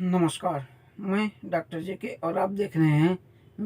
नमस्कार, मैं डॉक्टर जेके और आप देख रहे हैं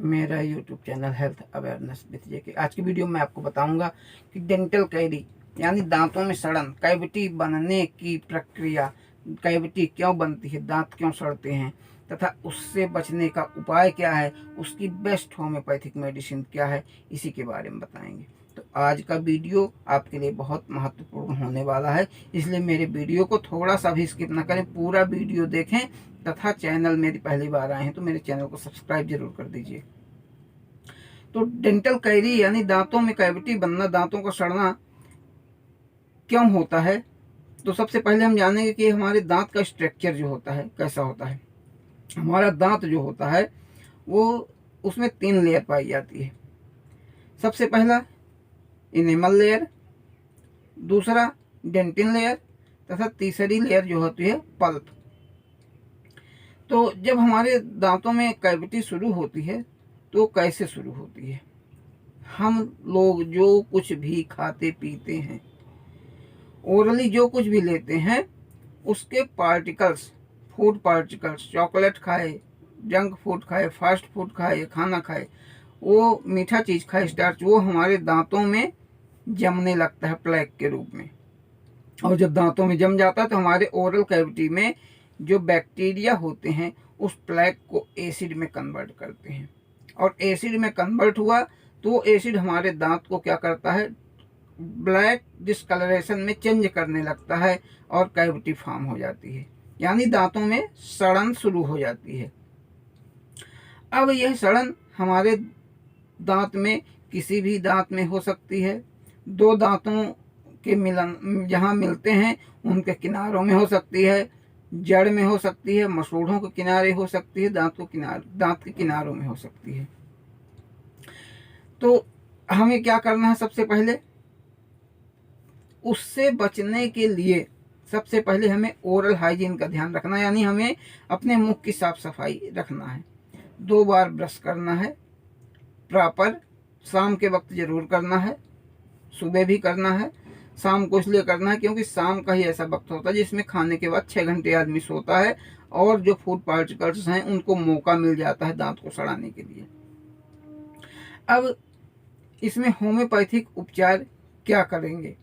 मेरा YouTube channel health awareness with JK. आज की वीडियो में आपको बताऊंगा कि डेंटल कैरी यानी दांतों में सड़न, कैविटी बनने की प्रक्रिया, कैविटी क्यों बनती है, दांत क्यों सड़ते हैं तथा उससे बचने का उपाय क्या है, उसकी बेस्ट होम्योपैथिक मेडिसिन क्या है, इसी के बारे में बताएंगे। तो आज का वीडियो आपके लिए बहुत महत्वपूर्ण होने वाला है, इसलिए मेरे वीडियो को थोड़ा सा भी स्किप ना करें, पूरा वीडियो देखें तथा चैनल मेरी पहली बार आए हैं तो मेरे चैनल को सब्सक्राइब जरूर कर दीजिए। तो डेंटल कैरी यानी दांतों में कैविटी बनना, दांतों का सड़ना क्यों होता है, तो सबसे पहले हम जानेंगे कि हमारे दांत का स्ट्रक्चर जो होता है कैसा होता है। हमारा दांत जो होता है वो उसमें 3 लेयर पाई जाती है। सबसे पहला इनेमल लेयर, दूसरा डेंटिन लेयर तथा तीसरी लेयर जो होती है पल्प। तो जब हमारे दांतों में कैविटी शुरू होती है तो कैसे शुरू होती है, हम लोग जो कुछ भी खाते पीते हैं, ओरली जो कुछ भी लेते हैं, उसके पार्टिकल्स, फूड पार्टिकल्स, चॉकलेट खाए, जंक फूड खाए, फास्ट फूड खाए, खाना खाए, वो मीठा चीज़ खाए, स्टार्च, वो हमारे दांतों में जमने लगता है प्लेक के रूप में। और जब दांतों में जम जाता है तो हमारे ओरल कैविटी में जो बैक्टीरिया होते हैं उस प्लेक को एसिड में कन्वर्ट करते हैं, और एसिड में कन्वर्ट हुआ तो एसिड हमारे दांत को क्या करता है, ब्लैक डिस्कलरेशन में चेंज करने लगता है और कैविटी फॉर्म हो जाती है, यानी दांतों में सड़न शुरू हो जाती है। अब यह सड़न हमारे दांत में किसी भी दांत में हो सकती है, दो दांतों के मिलन जहाँ मिलते हैं उनके किनारों में हो सकती है, जड़ में हो सकती है, मसूड़ों के किनारे हो सकती है, दांत के किनारों में हो सकती है। तो हमें क्या करना है, सबसे पहले उससे बचने के लिए सबसे पहले हमें ओरल हाइजीन का ध्यान रखना है, यानी हमें अपने मुख की साफ सफाई रखना है। 2 बार ब्रश करना है प्रॉपर, शाम के वक्त जरूर करना है, सुबह भी करना है। शाम को इसलिए करना है क्योंकि शाम का ही ऐसा वक्त होता है जिसमें खाने के बाद 6 घंटे आदमी सोता है और जो फूड पार्टिकल्स हैं उनको मौका मिल जाता है दांत को सड़ाने के लिए। अब इसमें होम्योपैथिक उपचार क्या करेंगे,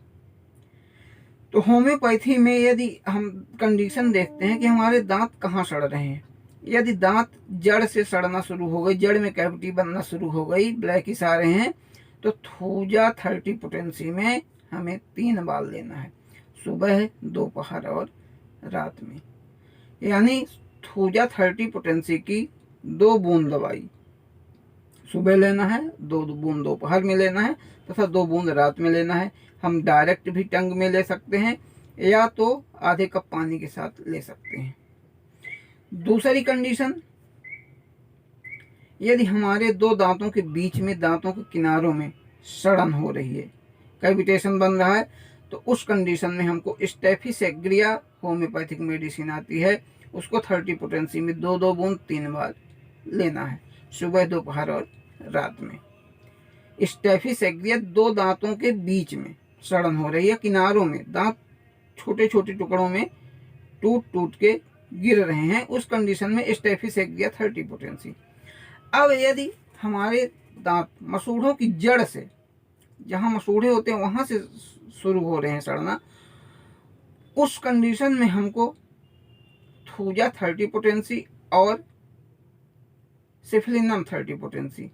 तो होम्योपैथी में यदि हम कंडीशन देखते हैं कि हमारे दांत कहाँ सड़ रहे हैं, यदि दांत जड़ से सड़ना शुरू हो गई, जड़ में कैविटी बनना शुरू हो गई, ब्लैकिश आ रहे हैं, तो थूजा 30 पोटेंसी में हमें 3 बार लेना है, सुबह, दोपहर और रात में। यानी थूजा 30 पोटेंसी की 2 बूंद दवाई सुबह लेना है, 2 बूंद दोपहर में लेना है तथा 2 बूंद रात में लेना है। हम डायरेक्ट भी टंग में ले सकते हैं या तो आधे कप पानी के साथ ले सकते हैं। दूसरी कंडीशन, यदि हमारे 2 दांतों के बीच में, दांतों के किनारों में सड़न हो रही है, कैविटेशन बन रहा है, तो उस कंडीशन में हमको स्टेफिसेग्रिया होम्योपैथिक मेडिसिन आती है, उसको 30 पोटेंसी में 2-2 बूंद 3 बार लेना है, सुबह, दोपहर और रात में। स्टेफिसेग्रिया 2 दांतों के बीच में सड़न हो रही है, किनारों में दांत छोटे छोटे टुकड़ों में टूट टूट के गिर रहे हैं, उस कंडीशन में स्टेफिसेग्रिया 30 पोटेंसी। अब यदि हमारे दांत मसूड़ों की जड़ से, जहाँ मसूड़े होते हैं वहां से शुरू हो रहे हैं सड़ना, उस कंडीशन में हमको थूजा 30 पोटेंसी और सिफलिनम 30 पोटेंसी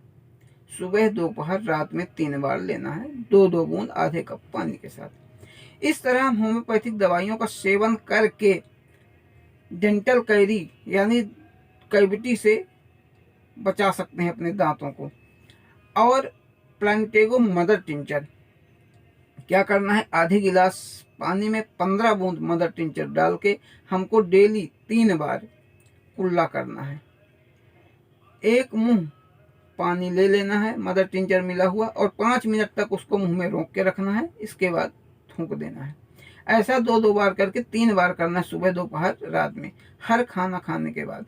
सुबह, दोपहर, रात में 3 बार लेना है, 2-2 बूंद आधे कप पानी के साथ। इस तरह हम होम्योपैथिक दवाइयों का सेवन करके डेंटल कैरी यानी कैविटी से बचा सकते हैं अपने दांतों को। और प्लांटेगो मदर टिंचर क्या करना है, आधे गिलास पानी में 15 बूंद मदर टिंचर डाल के हमको डेली 3 बार कुल्ला करना है। एक मुंह पानी ले लेना है मदर टिंचर मिला हुआ और 5 मिनट तक उसको मुंह में रोक के रखना है, इसके बाद थूक देना है। ऐसा 2-2 बार करके 3 बार करना है, सुबह, दोपहर, रात में, हर खाना खाने के बाद।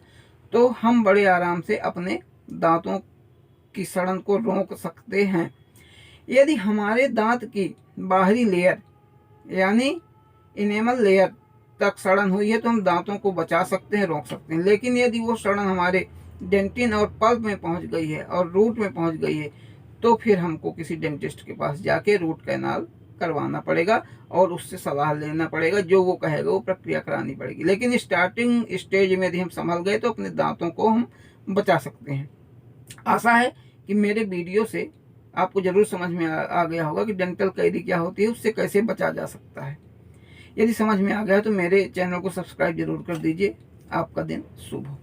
तो हम बड़े आराम से अपने दांतों की सड़न को रोक सकते हैं। यदि हमारे दांत की बाहरी लेयर यानी इनेमल लेयर तक सड़न हुई है तो हम दांतों को बचा सकते हैं, रोक सकते हैं। लेकिन यदि वो सड़न हमारे डेंटिन और पल्प में पहुंच गई है और रूट में पहुंच गई है तो फिर हमको किसी डेंटिस्ट के पास जाके रूट कैनाल करवाना पड़ेगा और उससे सलाह लेना पड़ेगा, जो वो कहेगा वो प्रक्रिया करानी पड़ेगी। लेकिन स्टार्टिंग स्टेज में यदि हम संभल गए तो अपने दांतों को हम बचा सकते हैं। आशा है कि मेरे वीडियो से आपको जरूर समझ में आ गया होगा कि डेंटल कैरी क्या होती है, उससे कैसे बचा जा सकता है। यदि समझ में आ गया तो मेरे चैनल को सब्सक्राइब जरूर कर दीजिए। आपका दिन शुभ हो।